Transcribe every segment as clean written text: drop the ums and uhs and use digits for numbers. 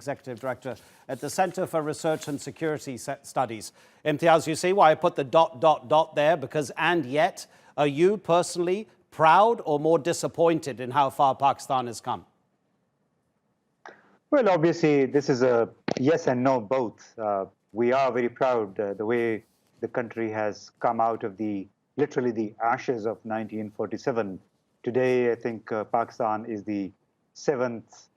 Executive Director at the Center for Research and Security Studies. Imtiaz, you see why I put the ... there? Because and yet, are you personally proud or more disappointed in how far Pakistan has come? Well, obviously, this is a yes and no both. We are very proud the way the country has come out of literally the ashes of 1947. Today, I think Pakistan is the seventh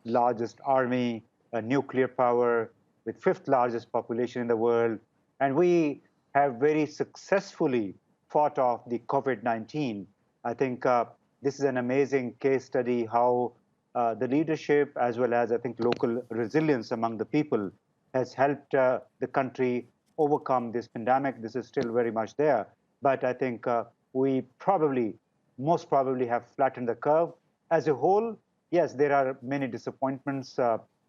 largest army, a nuclear power with fifth largest population in the world. And we have very successfully fought off the COVID-19. I think this is an amazing case study how the leadership, as well as I think local resilience among the people, has helped the country overcome this pandemic. This is still very much there, but I think we most probably have flattened the curve. As a whole, yes, there are many disappointments.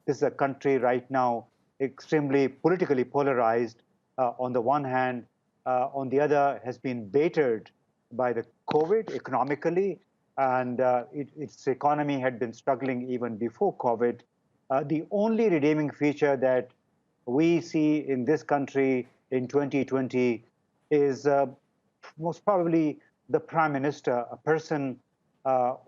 This is a country right now extremely politically polarized. On the one hand, on the other, has been battered by the COVID economically, and its economy had been struggling even before COVID. The only redeeming feature that we see in this country in 2020 is most probably the Prime Minister, a person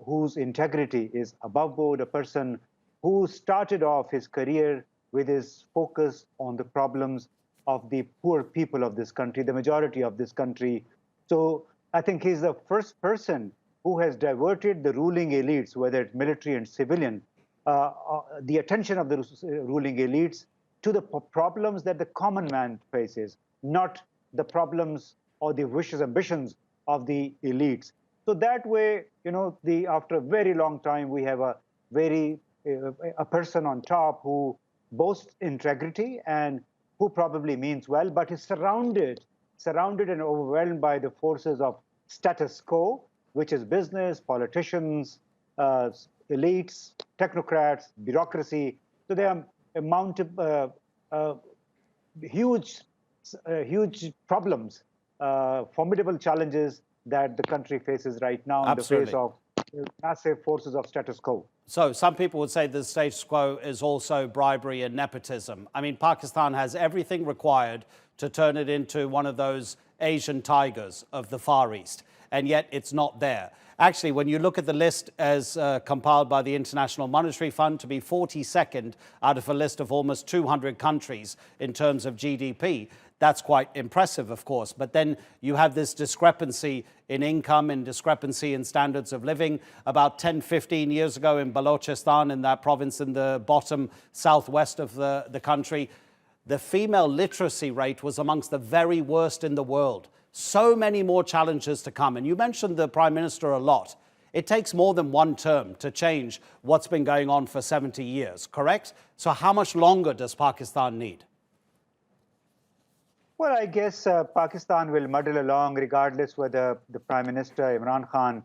whose integrity is above board, a person who started off his career with his focus on the problems of the poor people of this country, the majority of this country. So I think he's the first person who has diverted the ruling elites, whether it's military and civilian, the attention of the ruling elites to the problems that the common man faces, not the problems or the wishes, ambitions of the elites. So that way, after a very long time, we have a person on top who boasts integrity and who probably means well, but is surrounded and overwhelmed by the forces of status quo, which is business, politicians, elites, technocrats, bureaucracy. So there are a mount of huge problems, formidable challenges that the country faces right now in the face of massive forces of status quo. So some people would say the status quo is also bribery and nepotism. I mean, Pakistan has everything required to turn it into one of those Asian tigers of the Far East, and yet it's not there. Actually, when you look at the list as compiled by the International Monetary Fund to be 42nd out of a list of almost 200 countries in terms of GDP, that's quite impressive, of course. But then you have this discrepancy in income and discrepancy in standards of living. About 10, 15 years ago in Balochistan, in that province in the bottom southwest of the country, the female literacy rate was amongst the very worst in the world. So many more challenges to come. And you mentioned the Prime Minister a lot. It takes more than one term to change what's been going on for 70 years, correct? So how much longer does Pakistan need? Well, I guess Pakistan will muddle along regardless whether the Prime Minister, Imran Khan,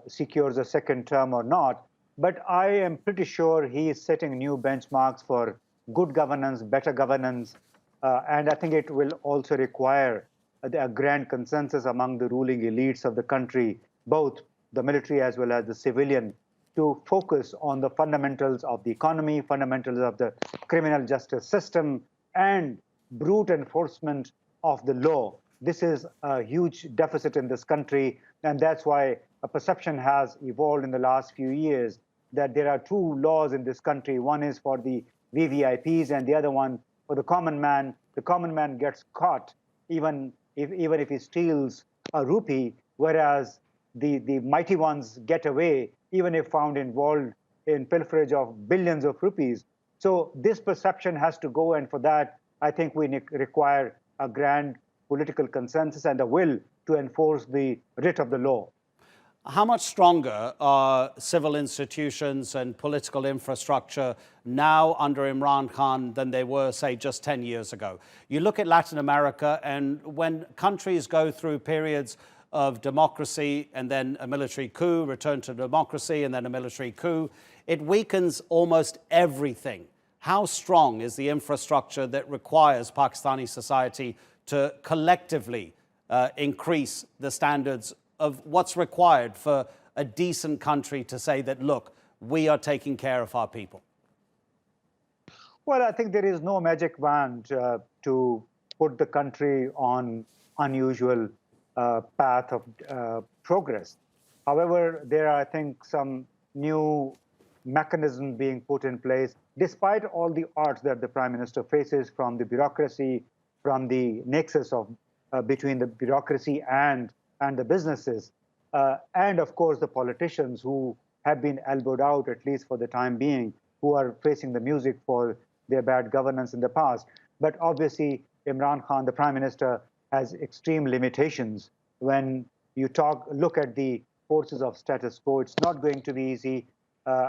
secures a second term or not. But I am pretty sure he is setting new benchmarks for good governance, better governance. And I think it will also require a grand consensus among the ruling elites of the country, both the military as well as the civilian, to focus on the fundamentals of the economy, fundamentals of the criminal justice system, and brute enforcement of the law. This is a huge deficit in this country, and that's why a perception has evolved in the last few years that there are two laws in this country. One is for the VVIPs and the other one for the common man. The common man gets caught even if he steals a rupee, whereas the mighty ones get away even if found involved in pilferage of billions of rupees. So this perception has to go, and for that, I think we require a grand political consensus and a will to enforce the writ of the law. How much stronger are civil institutions and political infrastructure now under Imran Khan than they were, say, just 10 years ago? You look at Latin America, and when countries go through periods of democracy and then a military coup, return to democracy and then a military coup, it weakens almost everything. How strong is the infrastructure that requires Pakistani society to collectively increase the standards of what's required for a decent country to say that, look, we are taking care of our people? Well, I think there is no magic wand to put the country on unusual path of progress. However, there are, I think, some new mechanisms being put in place, despite all the odds that the Prime Minister faces from the bureaucracy, from the nexus of between the bureaucracy and the businesses, and of course the politicians who have been elbowed out, at least for the time being, who are facing the music for their bad governance in the past. But obviously, Imran Khan, the Prime Minister, has extreme limitations. When you look at the forces of status quo, it's not going to be easy.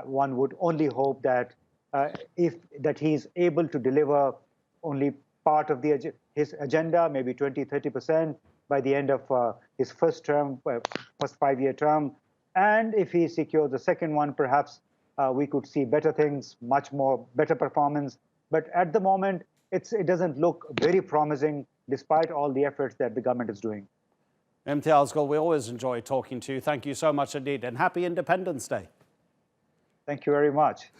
One would only hope that that he's able to deliver only part of his agenda, maybe 20, 30% by the end of his first 5-year term. And if he secures the second one, perhaps we could see better things, better performance. But at the moment, it doesn't look very promising, despite all the efforts that the government is doing. Imtiaz, we always enjoy talking to you. Thank you so much indeed, and happy Independence Day. Thank you very much.